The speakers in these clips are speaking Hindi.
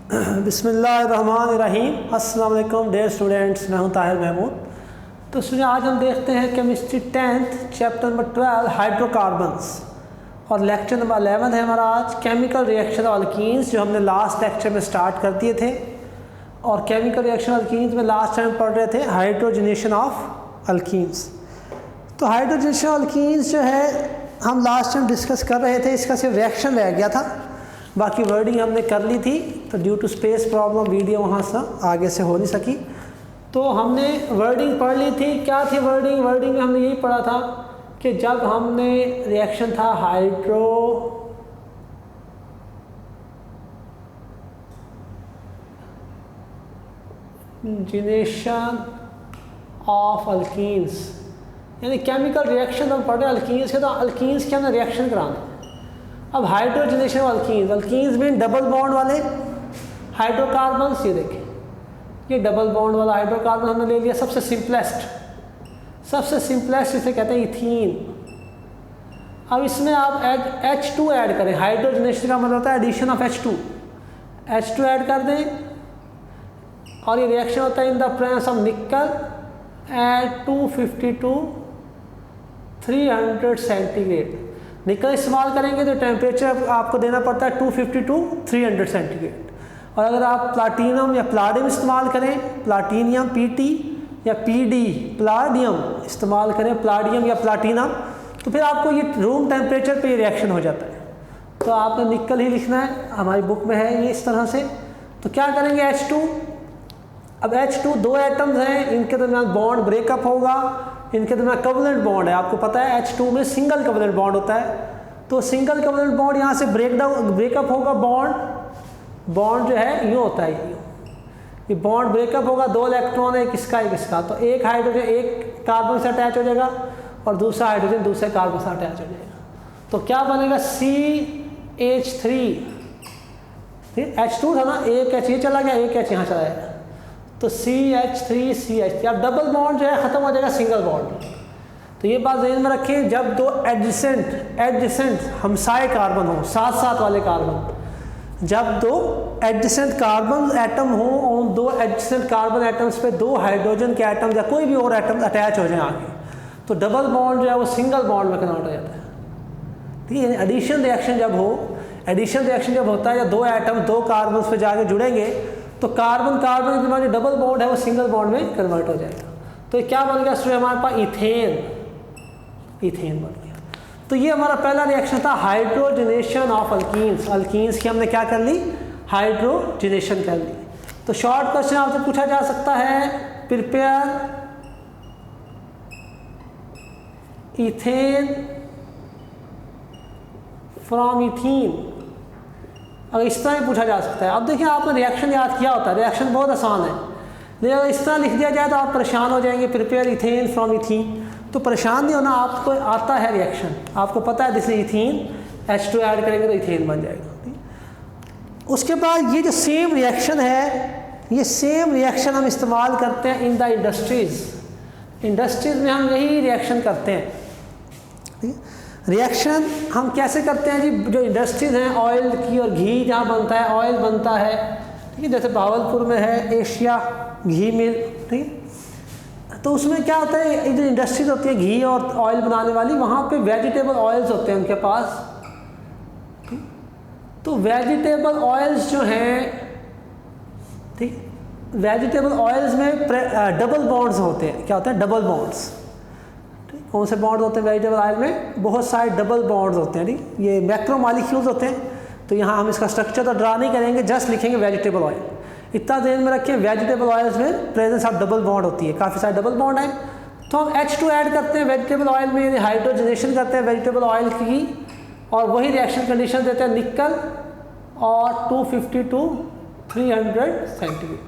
बिस्मिल्लाहिर्रहमानिर्रहीम। अस्सलाम वालेकुम डियर स्टूडेंट्स, मैं हूं ताहिर महमूद। तो स्टूडेंट आज हम देखते हैं chemistry 10th chapter number 12 hydrocarbons और लेक्चर नंबर 11 है हमारा आज केमिकल रिएक्शन ऑफ अल्कीन्स, जो हमने लास्ट लेक्चर में स्टार्ट कर दिए थे। और केमिकल रिएक्शन अल्कीन्स में लास्ट टाइम पढ़ रहे थे हाइड्रोजनेशन ऑफ अल्कीन्स। तो हाइड्रोजनेशन अल्कीन्स जो है हम लास्ट टाइम डिस्कस कर रहे थे, इसका सिर्फ रिएक्शन रह गया था, बाकी वर्डिंग हमने कर ली थी। तो due to space problem video वहाँ से आगे से हो नहीं सकी। तो हमने वर्डिंग पढ़ ली थी। क्या थी वर्डिंग? वर्डिंग में हमने यही पढ़ा था कि जब हमने रिएक्शन था हाइड्रोजनेशन ऑफ अल्कीन्स, यानी केमिकल रिएक्शन हम पढ़ रहे अल्कीन्स के, तो अल्कीन्स के हमने रिएक्शन कराना। अब हाइड्रोजनेशन ऑफ अल्कीन्स, अल्कीन्स में डबल बॉन्ड वाले हाइड्रोकार्बन्स, ये देखें ये डबल बॉन्ड वाला हाइड्रोकार्बन हमने ले लिया। सबसे सिंपलेस्ट इसे कहते हैं इथीन। अब इसमें आप H2 ऐड करें। हाइड्रोजनेशन का मतलब होता है एडिशन ऑफ H2 ऐड कर दें और ये रिएक्शन होता है in the presence of nickel at 252 300 centigrade. Nickel इस्तेमाल करेंगे तो टेम्परेचर आपको देना पड़ता है 252 300 सेंटीग्रेड। और अगर आप प्लाटीनम या प्लाडियम इस्तेमाल करें, प्लाटीनियम PT या PD प्लाडियम इस्तेमाल करें, प्लाडियम या प्लाटीनम, तो फिर आपको ये रूम टेम्परेचर पे ये रिएक्शन हो जाता है। तो आपने निकल ही लिखना है, हमारी बुक में है ये इस तरह से। तो क्या करेंगे H2, अब H2 दो एटम्स हैं, इनके दरमियान बॉन्ड ब्रेकअप होगा, इनके दरमियान कोवलेंट बॉन्ड है। आपको पता है H2 में सिंगल कोवलेंट बॉन्ड होता है। तो सिंगल कोवलेंट बॉन्ड यहाँ से ब्रेकअप होगा, बॉन्ड जो है यूँ होता है, ये बॉन्ड ब्रेकअप होगा, दो इलेक्ट्रॉन है, एक इसका। तो एक हाइड्रोजन एक कार्बन से अटैच हो जाएगा और दूसरा हाइड्रोजन दूसरे कार्बन से अटैच हो जाएगा। तो क्या बनेगा CH3, H2 था ना, एक H ये चला गया, एक H यहाँ चला जाएगा, तो CH3 अब डबल बॉन्ड जो है ख़त्म हो जाएगा सिंगल बॉन्ड। तो ये बात ध्यान में रखें, जब दो एडजेसेंट हमसाए कार्बन हो, साथ वाले कार्बन, जब दो एडजेसेंट कार्बन एटम हो और दो एडजेसेंट कार्बन एटम्स पे दो हाइड्रोजन के एटम या कोई भी और एटम अटैच हो जाए आगे, तो डबल बॉन्ड जो है वो सिंगल बॉन्ड में कन्वर्ट हो जाता है। ठीक है, एडिशन रिएक्शन जब होता है या दो एटम दो कार्बन पे जाके जुड़ेंगे, तो कार्बन के जो डबल बॉन्ड है वो सिंगल बॉन्ड में कन्वर्ट हो जाएगा। तो क्या बन गया स्टूडेंट हमारे पास? इथेन बन गया। तो ये हमारा पहला रिएक्शन था हाइड्रोजनेशन ऑफ अल्कीन्स की हमने क्या कर ली? हाइड्रोजनेशन कर ली। तो शॉर्ट क्वेश्चन आपसे पूछा जा सकता है, प्रिपेयर इथेन फ्रॉम इथीन, अगर इस तरह पूछा जा सकता है। अब देखिए आपने रिएक्शन याद किया होता है, रिएक्शन बहुत आसान है, लेकिन अगर इस तरह लिख दिया जाए तो आप परेशान हो जाएंगे। प्रिपेयर इथेन फ्रॉम इथीन, तो परेशान नहीं होना, आपको आता है रिएक्शन, आपको पता है जैसे इथीन H2 ऐड करेंगे तो इथेन बन जाएगा। उसके बाद ये जो सेम रिएक्शन है, ये सेम रिएक्शन हम इस्तेमाल करते हैं इन द इंडस्ट्रीज़ में हम यही रिएक्शन करते हैं। रिएक्शन हम कैसे करते हैं जी? जो इंडस्ट्रीज़ हैं ऑयल की और घी जहाँ बनता है, ऑयल बनता है, ठीक है, जैसे भावलपुर में है एशिया घी मिल, ठीक है, तो उसमें क्या होता है, ये जो इंडस्ट्रीज होती है घी और ऑयल बनाने वाली, वहाँ पे वेजिटेबल ऑयल्स होते हैं उनके पास। तो वेजिटेबल ऑयल्स जो हैं, ठीक, वेजिटेबल ऑयल्स में डबल बॉन्ड्स होते हैं। क्या होते हैं? Double bonds. ठीक, कौन से बॉन्ड होते हैं वेजिटेबल ऑयल में? बहुत सारे डबल बॉन्ड्स होते हैं। ठीक, ये मैक्रोमॉलिक्यूल्स होते हैं। तो यहाँ हम इसका स्ट्रक्चर तो ड्रा नहीं करेंगे, जस्ट लिखेंगे वेजिटेबल ऑयल। इतना ध्यान में रखें, वेजिटेबल ऑयल्स में प्रेजेंस ऑफ डबल बॉन्ड होती है, काफ़ी सारे डबल बॉन्ड हैं। तो हम H2 ऐड करते हैं वेजिटेबल ऑयल में, यानी हाइड्रोजनेशन करते हैं वेजिटेबल ऑयल की, और वही रिएक्शन कंडीशन देते हैं निकल और 252 300 सेंटीग्रेड।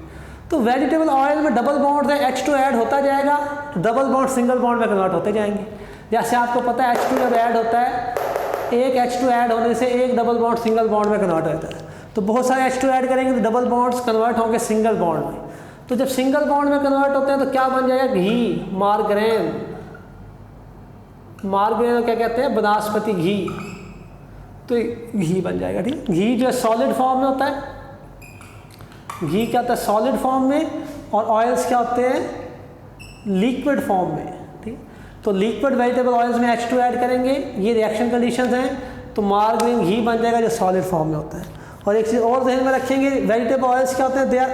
तो वेजिटेबल ऑयल में डबल बॉन्ड है, H2 ऐड होता जाएगा, तो डबल बॉन्ड सिंगल बॉन्ड में कन्वर्ट होते जाएंगे। जैसे आपको पता है H2 जब ऐड होता है, एक H2 ऐड होने से एक डबल बॉन्ड सिंगल बॉन्ड में कन्वर्ट होता है। तो बहुत सारे H2 ऐड करेंगे तो डबल बॉन्ड्स कन्वर्ट होंगे सिंगल बॉन्ड में। तो जब सिंगल बॉन्ड में कन्वर्ट होते हैं तो क्या बन जाएगा? घी, मार्गरेन क्या कहते हैं? वनस्पति घी। तो घी बन जाएगा। ठीक, घी जो है सॉलिड फॉर्म में होता है, घी क्या होता है सॉलिड फॉर्म में, और ऑयल्स क्या होते हैं लिक्विड फॉर्म में। ठीक, तो लिक्विड वेजिटेबल ऑयल्स में H2 ऐड करेंगे, ये रिएक्शन कंडीशंस हैं, तो मार्गरीन घी बन जाएगा जो सॉलिड फॉर्म में होता है। और एक चीज़ और ध्यान में रखेंगे, वेजिटेबल ऑयल्स क्या होते हैं, they are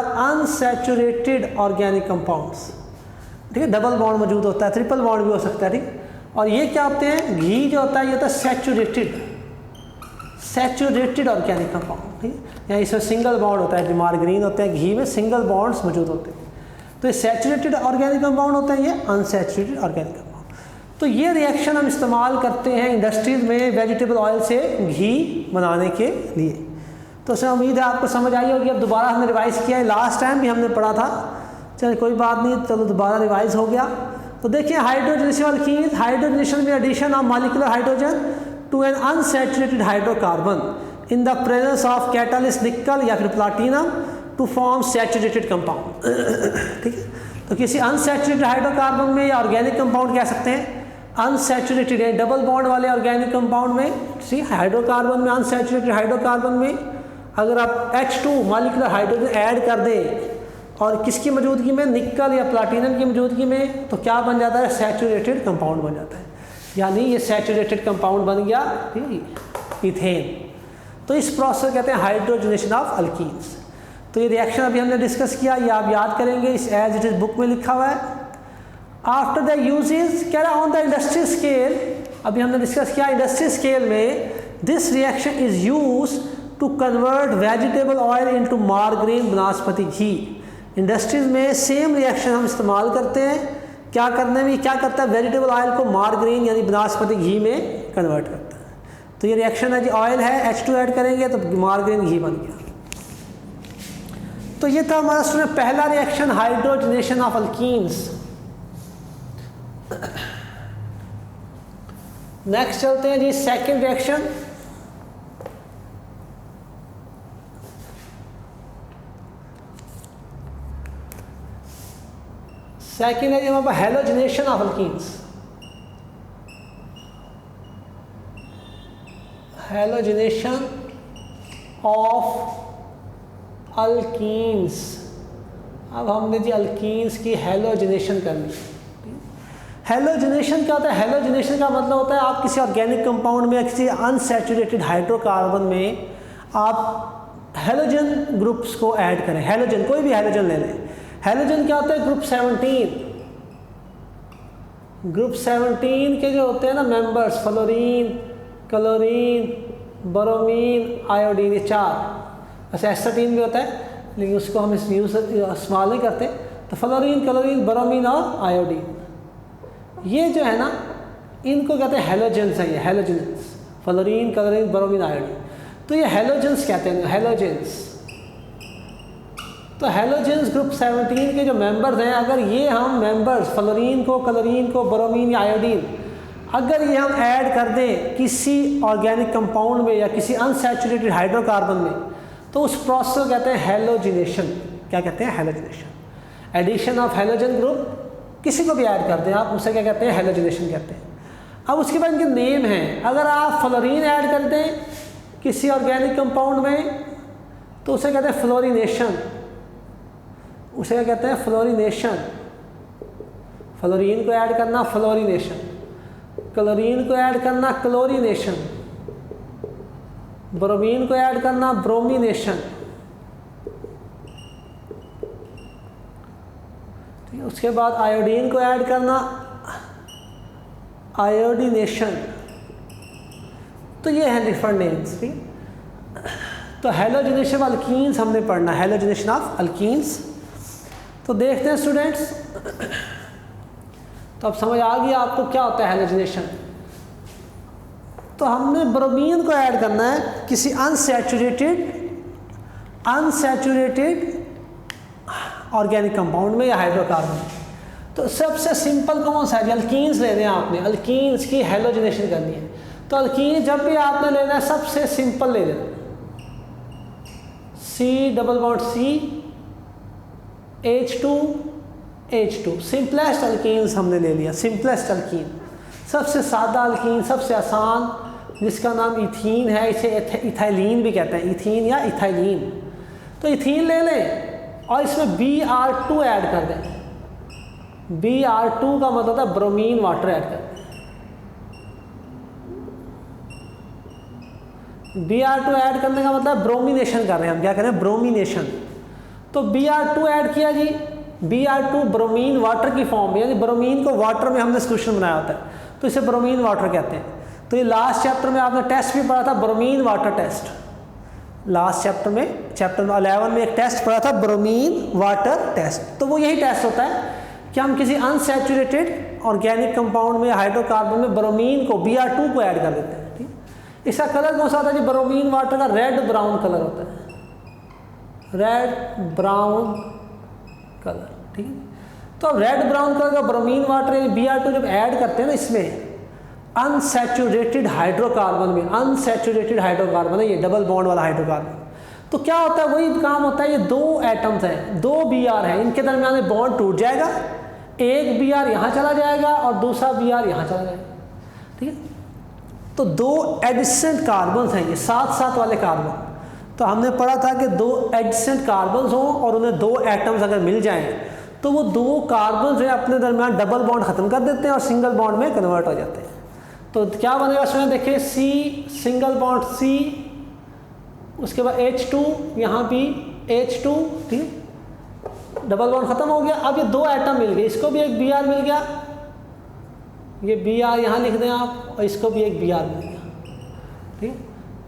unsaturated organic compounds. ठीक है, डबल बॉन्ड मौजूद होता है, ट्रिपल बॉन्ड भी हो सकता है। ठीक, और ये क्या होते हैं, घी जो होता है ये होता है सैचुरेटेड ऑर्गेनिक कंपाउंड। ठीक है, या इसमें सिंगल बॉन्ड होता है, जो मार्गरीन होते हैं घी में सिंगल बॉन्ड्स मौजूद होते हैं। तो ये सैचुरेटेड ऑर्गेनिक कंपाउंड होते हैं, ये अनसैचुरेटेड ऑर्गेनिक कंपाउंड। तो ये रिएक्शन हम इस्तेमाल करते हैं इंडस्ट्रीज में वेजिटेबल ऑयल से घी बनाने के लिए। तो उसमें उम्मीद है आपको समझ आई होगी। अब दोबारा हमने रिवाइज़ किया है, लास्ट टाइम भी हमने पढ़ा था, चलो कोई बात नहीं, चलो दोबारा रिवाइज हो गया। तो देखिए हाइड्रोजनेशन अल्कीन, हाइड्रोजनेशन में addition of molecular hydrogen to an unsaturated hydrocarbon in the presence of catalyst nickel या फिर platinum to form saturated compound. ठीक है, तो किसी अनसैचुरेटेड हाइड्रोकार्बन में या ऑर्गेनिक कंपाउंड कह सकते हैं, अनसैचुरेटेड है डबल बॉन्ड वाले ऑर्गेनिक कंपाउंड में, सी हाइड्रोकार्बन में, अनसैचुरेटेड हाइड्रोकार्बन में अगर आप H2 मॉलिक्यूलर हाइड्रोजन ऐड कर दें और किसकी मौजूदगी में, निकल या प्लाटिनम की मौजूदगी में, तो क्या बन जाता है, सैचुरेटेड कंपाउंड बन जाता है। यानी ये सैचुरेटेड कंपाउंड बन गया इथेन। तो इस प्रोसेस कहते हैं हाइड्रोजनेशन ऑफ अल्कीन्स। तो ये रिएक्शन अभी हमने डिस्कस किया, ये आप याद करेंगे, इस एज इट इज बुक में लिखा हुआ है। आफ्टर द यूजेस कह रहा ऑन द इंडस्ट्री स्केल, अभी हमने डिस्कस किया इंडस्ट्री स्केल में, this reaction is use to convert vegetable oil into margarine vanaspati ghee. Industries में सेम रिएक्शन हम इस्तेमाल करते हैं, क्या करने में, क्या करता है, वेजिटेबल ऑयल को मार्गरीन यानी बनास्पति घी में कन्वर्ट करता है। तो ये रिएक्शन है जी, ऑयल है, H2 ऐड करेंगे तो मार्गरीन घी बन गया। तो ये था हमारा स्टूडेंट पहला reaction, hydrogenation of alkenes. Next चलते हैं जी सेकंड रिएक्शन। सेकेंड है हमारे पास halogenation of alkenes. Halogenation of alkenes. अब हमने जी अल्कीन्स की हैलोजिनेशन करनी है। हैलोजिनेशन क्या होता है, हैलोजिनेशन का मतलब होता है आप किसी ऑर्गेनिक कंपाउंड में, किसी अनसैचुरेटेड हाइड्रोकार्बन में आप हैलोजन ग्रुप्स को ऐड करें। हैलोजन, कोई भी हैलोजन ले लें। हैलोजन क्या होता है, ग्रुप 17। ग्रुप 17 के जो होते हैं ना members, fluorine, chlorine, bromine, iodine, ये 4। वैसे एस्टाटीन भी होता है लेकिन उसको हम यूज इस्तेमाल नहीं करते। तो फ्लोरीन, क्लोरीन, ब्रोमीन और आयोडीन, ये जो है ना इनको कहते हैं हैलोजेंस है। ये halogens, fluorine, chlorine, bromine, iodine, तो ये हैलोजेंस कहते हैं, हैलोजेंस। तो हैलोजेंस ग्रुप 17 के जो मेंबर्स हैं, अगर ये हम मेंबर्स फ्लोरीन को, क्लोरीन को, ब्रोमीन या आयोडीन, अगर ये हम ऐड कर दें किसी ऑर्गेनिक कंपाउंड में या किसी अनसैचुरेटेड हाइड्रोकार्बन में, तो उस प्रोसेस को कहते हैं हैलोजिनेशन। क्या कहते हैं, halogenation. Addition of halogen group, किसी को भी ऐड कर दें आप, उसे क्या कहते हैं, हैलोजिनेशन कहते हैं। अब उसके बाद इनके नेम हैं। अगर आप फ्लोरीन ऐड कर दें किसी ऑर्गेनिक कंपाउंड में तो उसे कहते हैं फ्लोरीनेशन। उसे क्या कहते हैं, फ्लोरीनेशन। फ्लोरीन को ऐड करना फ्लोरीनेशन, क्लोरीन को ऐड करना क्लोरीनेशन, ब्रोमीन को ऐड करना ब्रोमीनेशन। ठीक है, उसके बाद आयोडीन को ऐड करना आयोडीनेशन। तो ये है डिफरेंट नेम्स। ठीक, तो हैलोजिनेशन ऑफ अल्कीन्स हमने पढ़ना, हैलोजिनेशन ऑफ अल्कीन्स। तो देखते हैं स्टूडेंट्स, तो अब समझ आ गया आपको क्या होता है हैलोजिनेशन। तो हमने ब्रोमीन को ऐड करना है किसी अनसैचुरेटेड ऑर्गेनिक कंपाउंड में या हाइड्रोकार्बन। तो सबसे सिंपल कौन सा है, अल्कीन्स लेने हैं आपने, अल्कीन्स की हैलोजिनेशन करनी है। तो अल्कीन जब भी आपने लेना है सबसे सिंपल ले लेना, C double bond C H2 simplest alkenes हमने ले लिया। सिंपलेस्ट अल्कीन, सबसे सादा अल्कीन, सबसे आसान, जिसका नाम इथीन है, इसे इथाइलिन भी कहते हैं, इथीन या इथाइलिन। तो इथीन ले लें और इसमें Br2 ऐड कर दें। Br2 का मतलब होता है ब्रोमीन वाटर ऐड कर दें। Br2 ऐड करने का मतलब ब्रोमिनेशन कर रहे हैं हम, क्या कर रहे हैं, ब्रोमिनेशन। तो Br2 ऐड किया जी, Br2 ब्रोमीन वाटर की फॉर्म में, यानी ब्रोमीन को वाटर में हमने सोल्यूशन बनाया होता है, तो इसे ब्रोमीन वाटर कहते हैं। तो ये लास्ट चैप्टर में आपने टेस्ट भी पढ़ा था, bromine water test. Last chapter में, चैप्टर 11 में एक टेस्ट पढ़ा था, ब्रोमीन वाटर टेस्ट। तो वो यही टेस्ट होता है कि हम किसी अनसैचुरेटेड ऑर्गेनिक कंपाउंड में, हाइड्रोकार्बन में ब्रोमीन को, Br2 को ऐड कर देते हैं। ठीक, इसका कलर कौन सा होता है जी, ब्रोमीन वाटर का रेड ब्राउन कलर होता है, रेड ब्राउन कलर। ठीक है, तो अब रेड ब्राउन कलर का ब्रोमीन वाटर यानी Br2 जब ऐड करते हैं ना इसमें, अनसैचुरेटेड हाइड्रोकार्बन में, अनसैचुरेटेड हाइड्रोकार्बन है ये, डबल बॉन्ड वाला हाइड्रोकार्बन, तो क्या होता है, वही काम होता है, ये दो एटम्स हैं, दो Br हैं, इनके दरमियान में बॉन्ड टूट जाएगा, एक Br यहाँ चला जाएगा और दूसरा Br यहाँ चला जाएगा। ठीक है, तो दो एडिसेंट कार्बन्स हैं ये, साथ साथ वाले कार्बन। तो हमने पढ़ा था कि दो एडिसेंट कार्बन्स हों और उन्हें दो एटम्स अगर मिल जाएं तो वो दो कार्बन जो है अपने दरमियान डबल बॉन्ड खत्म कर देते हैं और सिंगल बॉन्ड में कन्वर्ट हो जाते हैं। तो क्या बनेगा इसमें, देखिए C सिंगल बॉन्ड C, उसके बाद H2, यहाँ भी H2, ठीक, डबल बॉन्ड खत्म हो गया। अब ये दो एटम मिल गए, इसको भी एक Br मिल गया, ये Br यहाँ लिख दें आप, और इसको भी एक Br मिल गया। ठीक,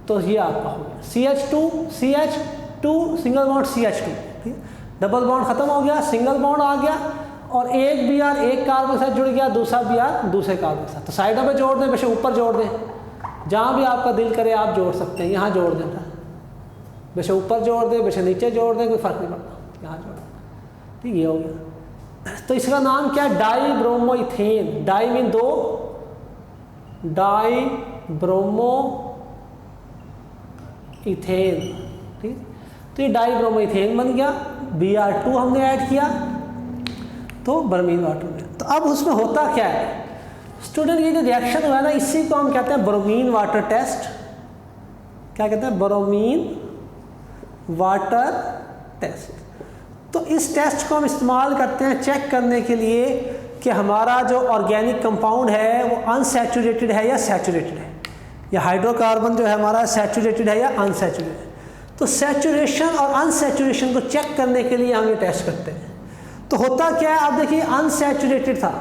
तो ये आपका हो गया CH2 सिंगल बॉन्ड CH2, ठीक, डबल बॉन्ड खत्म हो गया, सिंगल बॉन्ड आ गया, और एक Br एक कार्बन से जुड़ गया, दूसरा Br दूसरे कार्बन से। तो साइडों पे जोड़ दें, वैसे ऊपर जोड़ दें, जहाँ भी आपका दिल करे आप जोड़ सकते हैं, यहाँ जोड़ दें, वैसे ऊपर जोड़ दें, वैसे नीचे जोड़ दें, कोई फर्क नहीं पड़ता, यहाँ जोड़ दें। ठीक, ये हो गया। तो इसका नाम क्या है, dibromoethane. Di mean दो, डाई ब्रोमो इथेन। ठीक, तो ये डाई ब्रोमो इथेन बन गया, Br2 हमने ऐड किया तो ब्रोमीन वाटर में। तो अब उसमें होता क्या है स्टूडेंट, ये जो रिएक्शन हुआ है ना, इसी को हम कहते हैं ब्रोमीन वाटर टेस्ट। क्या कहते हैं, ब्रोमीन वाटर टेस्ट। तो इस टेस्ट को हम इस्तेमाल करते हैं चेक करने के लिए कि हमारा जो ऑर्गेनिक कंपाउंड है वो अनसैचुरेटेड है या सैचुरेटेड है, या हाइड्रोकार्बन जो है हमारा सैचुरेटेड है या अनसैचुरेटेड। तो सैचुरेशन और अनसैचुरेशन को चेक करने के लिए हम ये टेस्ट करते हैं। तो होता क्या है, आप देखिए अनसैचुरेटेड था,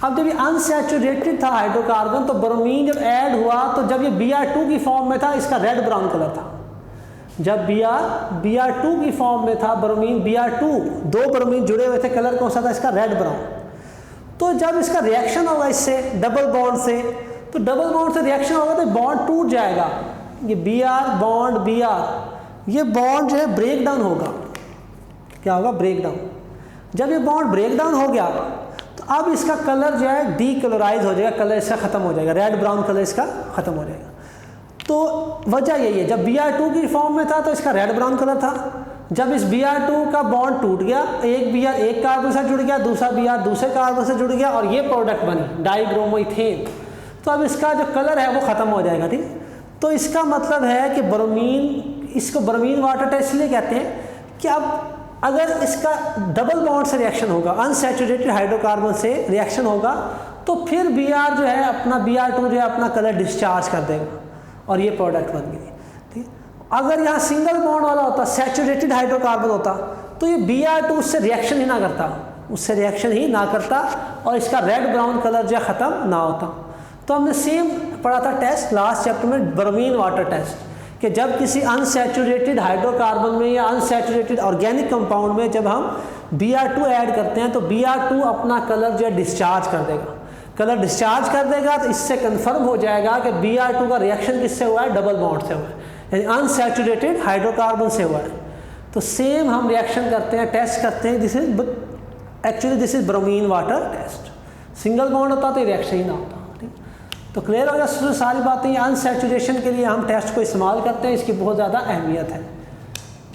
अब जब ये अनसैचुरेटेड था हाइड्रोकार्बन, तो ब्रोमीन जब ऐड हुआ तो जब ये Br2 की फॉर्म में था इसका रेड ब्राउन कलर था। जब Br2 की फॉर्म में था ब्रोमीन, Br2 दो ब्रोमीन जुड़े हुए थे, कलर कौन सा था इसका, रेड ब्राउन। तो जब इसका रिएक्शन होगा इससे डबल बॉन्ड से, तो डबल बॉन्ड से रिएक्शन होगा तो बॉन्ड टूट जाएगा, ये Br बॉन्ड Br, ये बॉन्ड जो है ब्रेक डाउन होगा। क्या होगा, ब्रेक डाउन। जब ये बॉन्ड ब्रेक डाउन हो गया तो अब इसका कलर जो है डीकलराइज हो जाएगा, कलर इसका ख़त्म हो जाएगा, रेड ब्राउन कलर इसका ख़त्म हो जाएगा। तो वजह यही है, जब Br2 की फॉर्म में था तो इसका रेड ब्राउन कलर था, जब इस Br2 का बॉन्ड टूट गया, एक Br एक कार्बन से जुड़ गया, दूसरा Br दूसरे कार्बन से जुड़ गया, और ये प्रोडक्ट बनी डाईब्रोमोइथेन, तो अब इसका जो कलर है वो ख़त्म हो जाएगा। ठीक, तो इसका मतलब है कि ब्रोमीन, इसको ब्रोमीन वाटर टेस्ट इसलिए कहते हैं कि अब अगर इसका डबल बॉन्ड से रिएक्शन होगा, अनसैचुरेटेड हाइड्रोकार्बन से रिएक्शन होगा, तो फिर Br जो है अपना Br2 जो है अपना कलर डिस्चार्ज कर देगा और ये प्रोडक्ट बन गई। ठीक, अगर यहाँ सिंगल बॉन्ड वाला होता, सैचुरेटेड हाइड्रोकार्बन होता, तो ये Br2 उससे रिएक्शन ही ना करता, उससे रिएक्शन ही ना करता और इसका रेड ब्राउन कलर जो है ख़त्म ना होता। तो हमने सेम पढ़ा था टेस्ट लास्ट चैप्टर में, ब्रोमीन वाटर टेस्ट, कि जब किसी अनसैचुरेटेड हाइड्रोकार्बन में या अनसैचुरेटेड ऑर्गेनिक कंपाउंड में जब हम Br2 ऐड करते हैं तो Br2 अपना कलर जो है डिस्चार्ज कर देगा, कलर डिस्चार्ज कर देगा। तो इससे कंफर्म हो जाएगा कि Br2 का रिएक्शन किससे हुआ है, डबल बॉन्ड से हुआ है, यानी अनसैचुरेटेड हाइड्रोकार्बन से हुआ है। तो सेम हम रिएक्शन करते हैं, टेस्ट करते हैं, this is actually this is bromine water test. Single bond होता तो रिएक्शन ही ना होता। तो क्लियर हो गया सारी बातें, अनसैचुरेशन के लिए हम टेस्ट को इस्तेमाल करते हैं, इसकी बहुत ज़्यादा अहमियत है।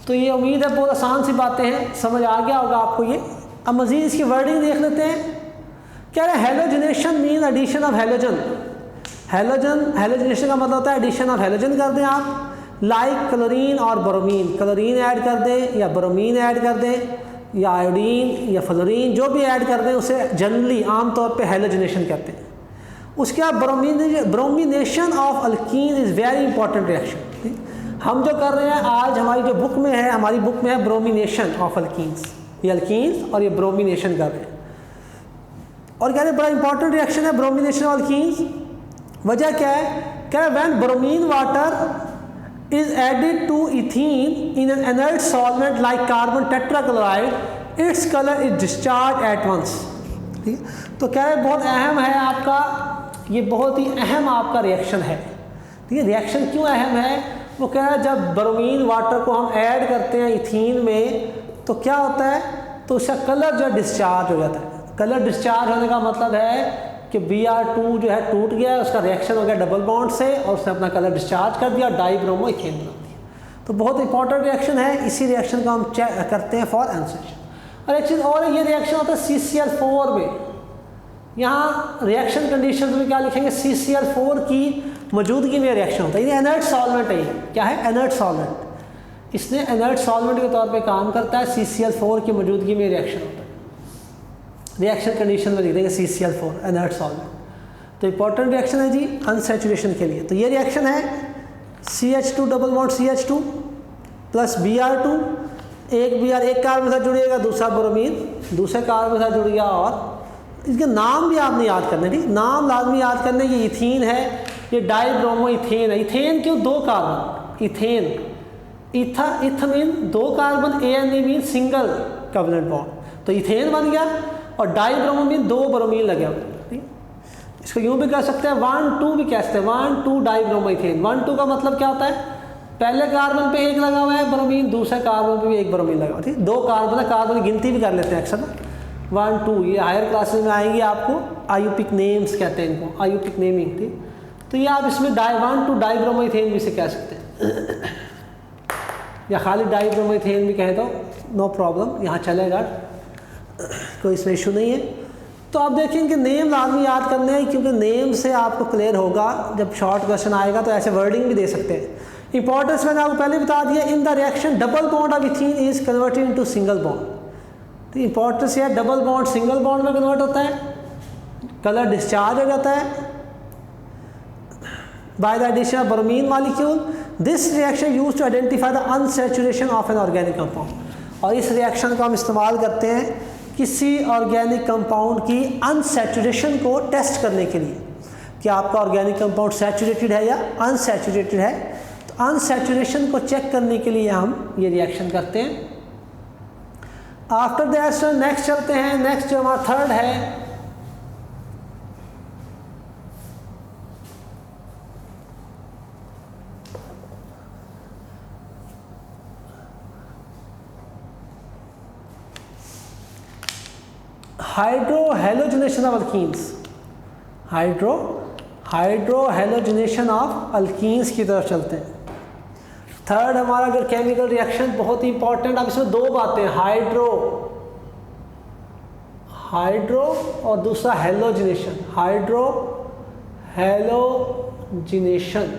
तो ये उम्मीद है बहुत आसान सी बातें हैं, समझ आ गया होगा आपको ये। अब मज़ीद इसकी वर्डिंग देख लेते हैं। कह रहे हैं halogenation mean addition of halogen, halogen, halogenation का मतलब होता है एडिशन ऑफ हैलोजन कर दें आप, लाइक क्लोरीन और ब्रोमीन, क्लोरीन ऐड कर दें या ब्रोमीन ऐड कर दें या आयोडीन या फ्लोरीन, जो भी ऐड कर दें उसे जनरली आमतौर पे हैलोजनेशन कहते हैं। उसके बाद bromination of alkyne is very important reaction. हम जो कर रहे हैं आज हमारी जो बुक में है, हमारी बुक में है ब्रोमिनेशन ऑफ अल्कीन्स, ये अल्कीन्स और ये ब्रोमिनेशन कर रहे हैं और कह रहे हैं बड़ा इंपॉर्टेंट रिएक्शन है ब्रोमिनेशन ऑफ अल्कीन्स। वजह क्या है? कह रहे when bromine water is added to ethene in an inert solvent like carbon tetrachloride, its colour is discharge at once. ठीक है, तो कह रहे बहुत अहम है आपका, ये बहुत ही अहम आपका रिएक्शन है। ठीक है, रिएक्शन क्यों अहम है? वो कह रहा है जब ब्रोमीन वाटर को हम ऐड करते हैं इथीन में तो क्या होता है, तो उसका कलर जो डिस्चार्ज हो जाता है। कलर डिस्चार्ज होने का मतलब है कि Br2 जो है टूट गया, उसका रिएक्शन हो गया डबल बॉन्ड से और उसने अपना कलर डिस्चार्ज कर दिया, डाइब्रोमो इथेन बना दिया। तो बहुत इंपॉर्टेंट रिएक्शन है, इसी रिएक्शन को हम चेक करते हैं फॉर एनसेशन। और एक चीज़ और, ये रिएक्शन होता है CCl4 में। यहाँ रिएक्शन कंडीशन में क्या लिखेंगे? CCl4 की मौजूदगी में रिएक्शन होता है। ये इनर्ट सॉल्वेंट है, ये क्या है? Inert solvent. इसने इनर्ट सॉल्वेंट के तौर पे काम करता है, CCl4 की मौजूदगी में रिएक्शन होता है। रिएक्शन कंडीशन में लिख देंगे CCl4 इनर्ट सॉल्वेंट। तो इंपॉर्टेंट रिएक्शन है जी अनसैचुरेशन के लिए। तो ये रिएक्शन है CH2 double bond CH2 plus Br2, एक Br एक कार्बन के साथ जुड़ेगा, दूसरा ब्रोमीन दूसरे कार्बन के साथ जुड़ गया। और इसके नाम भी आपने याद करने, ठीक, नाम लाजमी याद करने। ये इथीन है, ये डाइब्रोमो इथेन है। इथेन क्यों? 2 कार्बन, इथेन, इथ mean 2 carbon, ANE mean single covalent bond, तो इथेन बन गया। और डाइब्रोमो मीन 2 ब्रोमीन लगे हुए। इसको यूँ भी कह सकते हैं, 1,2 भी कह सकते हैं, 1,2 डाइब्रोमो इथेन। 1,2 का मतलब क्या होता है? पहले कार्बन पे एक लगा हुआ है ब्रोमीन, दूसरे कार्बन पे भी एक ब्रोमीन लगा हुआ है। ठीक, 2 कार्बन है, कार्बन की गिनती भी कर लेते हैं अक्सर ना, 1, 2। ये हायर क्लासेस में आएंगी आपको, आयुपिक नेम्स कहते हैं इनको, आयुपिक नेमिंग। ठीक, तो ये आप इसमें 1,2 डाइब्रोमो इथेन भी से कह सकते हैं या खाली डाइब्रोमो इथेन भी कहे तो नो प्रॉब्लम, यहाँ चलेगा, कोई इसमें इशू नहीं है। तो आप देखेंगे कि नेम लाजमी याद करने हैं, क्योंकि नेम से आपको क्लियर होगा। जब शॉर्ट क्वेश्चन आएगा तो ऐसे वर्डिंग भी दे सकते हैं। इंपॉर्टेंस मैंने आपको पहले बता दिया, in the reaction double bond of ethene is converted into single bond. तो इंपॉर्टेंस है डबल बॉन्ड सिंगल बॉन्ड में कन्वर्ट होता है, कलर डिस्चार्ज हो जाता है by the addition of bromine molecule. This reaction used to identify the unsaturation of an organic compound. और इस रिएक्शन को हम इस्तेमाल करते हैं किसी ऑर्गेनिक कंपाउंड की अनसैचुरेशन को टेस्ट करने के लिए कि आपका ऑर्गेनिक कंपाउंड सैचुरेटेड है या अनसैचुरेटेड है। तो अनसैचुरेशन को चेक करने के लिए हम ये रिएक्शन करते हैं। आफ्टर दैट नेक्स्ट चलते हैं। नेक्स्ट जो हमारा थर्ड है, hydrohalogenation of alkenes. Hydrohalogenation of alkenes की तरफ चलते हैं। थर्ड हमारा अगर केमिकल रिएक्शन बहुत ही इंपॉर्टेंट। अब इसमें 2 बातें, हाइड्रो और दूसरा हेलोजिनेशन। Hydrohalogenation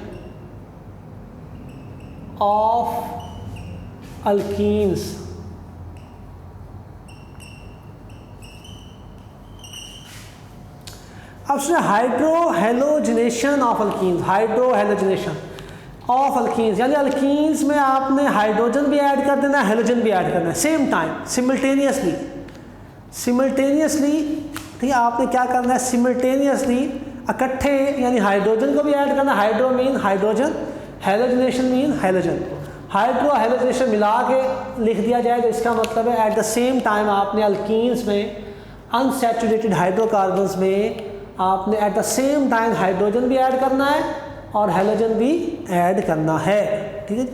of alkenes. अब सुनिए, hydrohalogenation of alkenes. Hydrohalogenation of alkenes यानी अल्कीन्स में आपने हाइड्रोजन भी ऐड कर देना है, हेलोजन भी ऐड करना है सेम टाइम, सिमिल्टेनियसली। ठीक है, आपने क्या करना है? सिमिल्टेनियसली इकट्ठे, यानी हाइड्रोजन को भी ऐड करना, hydro mean hydrogen, halogenation mean halogen. Hydro halogenation मिला के लिख दिया जाए तो इसका मतलब है एट द सेम टाइम आपने अल्कीन्स में, अनसैचुरेटेड हाइड्रोकार्बन्स में आपने at the same time hydrogen भी ऐड करना है और हेलोजन भी ऐड करना है। ठीक है,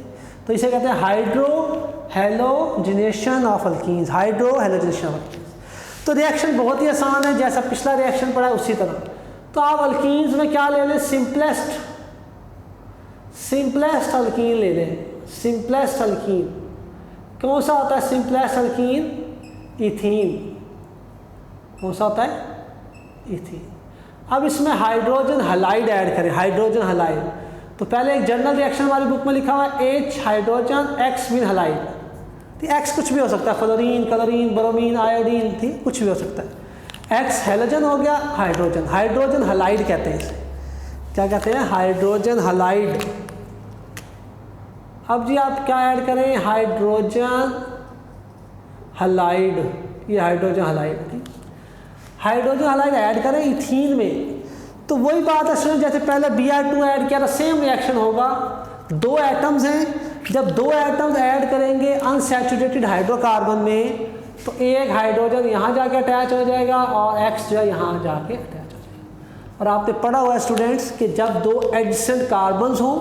तो इसे कहते हैं hydrohalogenation of alkenes. Hydrohalogenation of alkenes. तो रिएक्शन बहुत ही आसान है, जैसा पिछला रिएक्शन पढ़ा है उसी तरह। तो आप अल्कीन्स में क्या ले लें? सिंपलेस्ट अल्कीन ले लें। सिंपलेस्ट अल्कीन कौन सा होता है? Simplest alkyne ethene. कौन सा होता है? इथीन। अब इसमें हाइड्रोजन हलाइड ऐड करें, हाइड्रोजन हलाइड। तो पहले एक जनरल रिएक्शन हमारी बुक में लिखा हुआ है H hydrogen X mean halide. ठीक, X कुछ भी हो सकता है, फ्लोरीन, क्लोरीन, ब्रोमीन, आयोडीन, ठीक कुछ भी हो सकता है। X हेलोजन हो गया, हाइड्रोजन, हाइड्रोजन हलाइड कहते हैं इसे। क्या कहते हैं? Hydrogen halide. अब जी आप क्या ऐड करें? हाइड्रोजन हलाइड, ये हाइड्रोजन हलाइड, ठीक, हाइड्रोजन हलाइड ऐड करें इथीन में। तो वही बात है स्टूडेंट, जैसे पहले Br2 ऐड किया था, सेम रिएक्शन होगा। दो एटम्स हैं, जब दो एटम्स ऐड करेंगे अनसैचुरेटेड हाइड्रोकार्बन में, तो एक हाइड्रोजन यहाँ जाके अटैच हो जाएगा और X जो है यहाँ जाके अटैच हो जाएगा। और आपने पढ़ा हुआ है स्टूडेंट्स कि जब दो एडजेसेंट कार्बन्स हों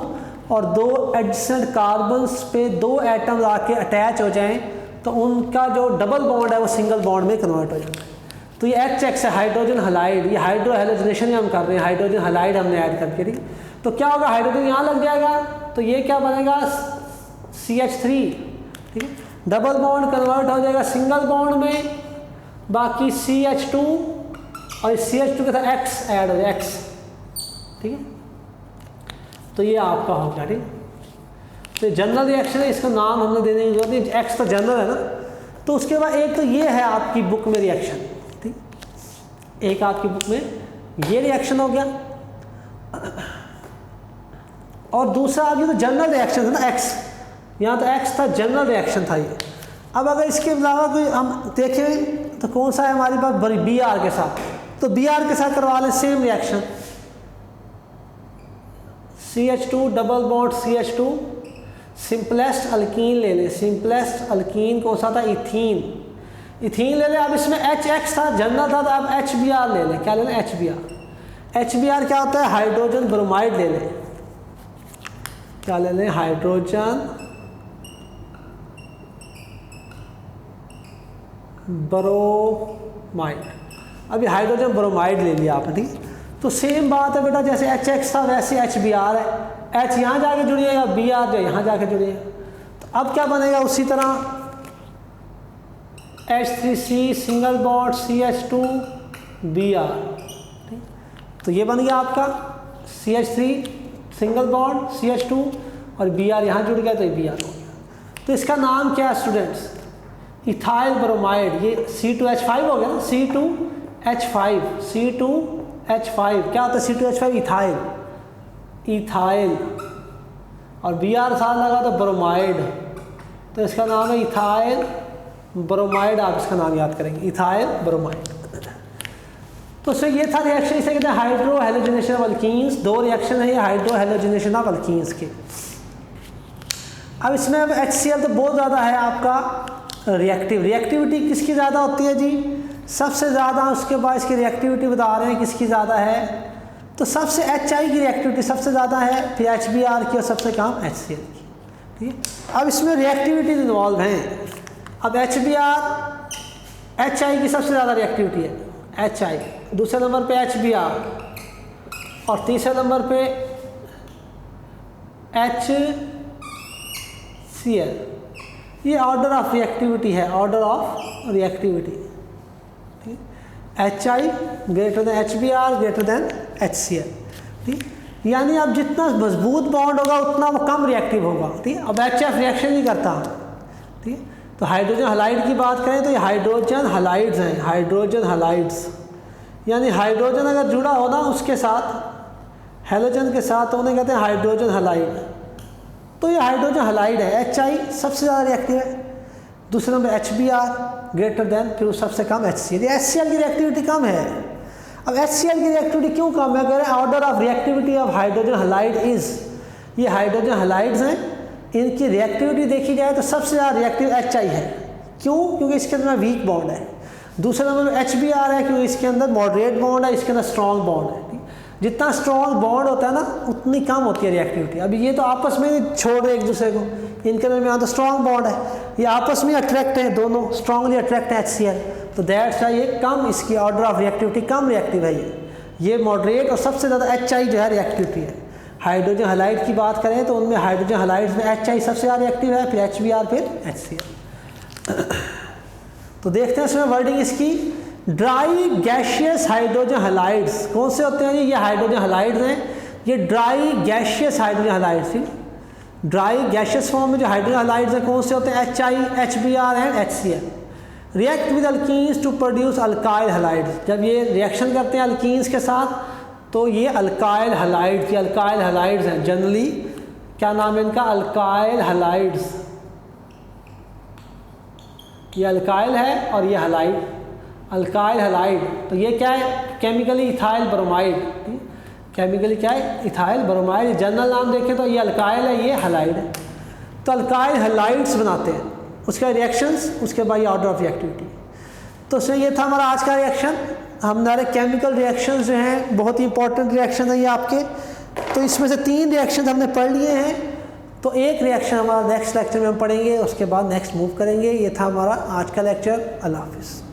और दो एडजेसेंट कार्बन्स पे दो एटम्स आके अटैच हो जाएं, तो उनका जो डबल बॉन्ड है वो सिंगल बॉन्ड में कन्वर्ट हो जाता है। तो ये HX है, हाइड्रोजन हलाइड, ये हाइड्रो हेलोजनेशन हम कर रहे हैं, हाइड्रोजन हलाइड हमने ऐड करके दी। तो क्या होगा? हाइड्रोजन यहाँ लग जाएगा, तो ये क्या बनेगा? CH3, ठीक है, डबल बॉन्ड कन्वर्ट हो जाएगा सिंगल बॉन्ड में, बाकी CH2 और CH2 के साथ X ऐड हो जाएगा, X, ठीक है। तो ये आपका हो गया, ठीक। तो जनरल रिएक्शन है, इसका नाम हमने देने की जरूरत नहीं, X तो जनरल है ना। तो उसके बाद एक तो ये है आपकी बुक में रिएक्शन, ठीक, एक आपकी बुक में ये रिएक्शन हो गया, और दूसरा आप ये तो जनरल रिएक्शन था ना, X, यहाँ तो X था, जनरल रिएक्शन था ये। अब अगर इसके अलावा कोई हम देखें तो कौन सा है हमारे पास? Br के साथ, तो Br के साथ करवा लें same reaction, CH2 double bond CH2, simplest alkyne ले लें, सिंपलेस्ट अल्कीन कौन सा था? इथीन, इथीन ले लें। अब इसमें HX था, जनरल था, तो अब HBr ले लें। क्या ले लें? HBr। HBr क्या होता है? हाइड्रोजन ब्रोमाइड ले लें। क्या ले लें? Hydrogen bromide. अभी हाइड्रोजन ब्रोमाइड ले लिया आपने, ठीक। तो सेम बात है बेटा, जैसे HX था वैसे HBr है, H यहाँ जाके जुड़िएगा, Br जो यहाँ जाके जुड़िएगा। तो अब क्या बनेगा? उसी तरह H3C single bond CH2 Br, ठीक। तो ये बन गया आपका CH3 सिंगल बॉन्ड CH2 और Br यहाँ जुड़ गया, तो ये Br हो गया। तो इसका नाम क्या है स्टूडेंट्स? Ethyl bromide. ये C2H5 हो गया ना, C2H5, C2H5 क्या होता है? C2H5 इथाइल, इथाइल, और Br साथ लगा तो ब्रोमाइड, तो इसका नाम है इथाइल ब्रोमाइड। आप इसका नाम याद करेंगे, इथाइल ब्रोमाइड। तो सर ये था रिएक्शन, इसे कहते हैं हाइड्रो हेलोजनेशन ऑफ अल्कीन्स। दो रिएक्शन है ये हाइड्रो हेलोजनेशन ऑफ अल्कीन्स के। अब इसमें अब HCl तो बहुत ज़्यादा है आपका रिएक्टिव, रिएक्टिविटी किसकी ज़्यादा होती है जी? सबसे ज़्यादा, उसके बाद इसकी रिएक्टिविटी बता रहे हैं किसकी ज़्यादा है। तो सबसे HI की रिएक्टिविटी सबसे ज़्यादा है, फिर HBr की, और सबसे कम HCl की, ठीक है। अब इसमें रिएक्टिविटी इन्वॉल्व हैं। अब HBr HI की सबसे ज़्यादा रिएक्टिविटी है, HI, दूसरे नंबर पे HBr, और तीसरे नंबर पे HCl। ये ऑर्डर ऑफ रिएक्टिविटी है, order of reactivity, HI greater than HBr greater than HCl, ठीक। यानी अब जितना मजबूत बॉन्ड होगा उतना वो कम रिएक्टिव होगा, ठीक। अब HF रिएक्शन नहीं करता, ठीक। तो हाइड्रोजन हलाइड की बात करें तो ये हाइड्रोजन हलाइड्स हैं, हाइड्रोजन हलाइड्स, यानी हाइड्रोजन अगर जुड़ा हो ना उसके साथ, हेलोजन के साथ, तो उन्हें कहते हैं हाइड्रोजन हलाइड। तो ये हाइड्रोजन हलाइड है। HI सबसे ज़्यादा रिएक्टिव है, दूसरे नंबर HBr ग्रेटर देन, फिर सबसे कम HCl। HCl की रिएक्टिविटी कम है। अब HCl की रिएक्टिविटी क्यों कम है? अगर order of reactivity of hydrogen halide is, ये हाइड्रोजन हलाइड्स हैं, इनकी रिएक्टिविटी देखी जाए तो सबसे ज़्यादा रिएक्टिव HI है। क्यों? क्योंकि इसके अंदर वीक बॉन्ड है। दूसरे नंबर पर HBr है, क्योंकि इसके अंदर मॉडरेट बॉन्ड है, इसके अंदर स्ट्रॉन्ग बॉन्ड है। जितना स्ट्रॉन्ग बॉन्ड होता है ना उतनी कम होती है रिएक्टिविटी। अभी ये तो आपस में नहीं छोड़ रहे एक दूसरे को, इनके दरमियान तो स्ट्रॉन्ग बॉन्ड है, ये आपस में अट्रैक्ट हैं, दोनों स्ट्रॉन्गली अट्रैक्ट है HCl। तो दैट्स वाई ये कम, इसकी order of reactivity come reactive है ये मॉडरेट, और सबसे ज़्यादा HI जो है रिएक्टिविटी है। हाइड्रोजन हलाइड की बात करें तो उनमें हाइड्रोजन हलाइड्स में HI सबसे ज़्यादा रिएक्टिव है, फिर HBr, फिर HCl। तो देखते हैं इसमें वर्डिंग इसकी ड्राई गैशियस हाइड्रोजन हैलाइड्स कौन से होते हैं जी? ये हाइड्रोजन हैलाइड्स हैं, ये dry gaseous hydrogen halides. Dry gaseous form में जो हाइड्रोजन हैलाइड्स हैं कौन से होते हैं? HI, HBr and HCl। React with alkenes to produce alkyl halides. जब ये रिएक्शन करते हैं अल्कीन्स के साथ तो ये अल्काइल हैलाइड्स, ये अल्काइल हैलाइड्स हैं। जनरली क्या नाम है इनका? Alkyl halides. ये अल्काइल है और ये हैलाइड, अल्काइल हैलाइड। तो ये क्या है? Chemically ethyl bromide. केमिकली क्या है? Ethyl bromide. जनरल नाम देखें तो ये अल्काइल है, ये हैलाइड है। तो अल्काइल हैलाइड्स बनाते हैं, उसका रिएक्शंस, उसके बाद ये ऑर्डर ऑफ रिएक्टिविटी। तो इसमें ये था हमारा आज का रिएक्शन। हमारे केमिकल रिएक्शंस जो हैं बहुत ही इंपॉर्टेंट रिएक्शन है ये आपके। तो इसमें से 3 रिएक्शन हमने पढ़ लिए हैं। तो एक रिएक्शन हमारा नेक्स्ट लेक्चर में हम पढ़ेंगे, उसके बाद नेक्स्ट मूव करेंगे। ये था हमारा आज का लेक्चर। अल्लाह हाफिज़।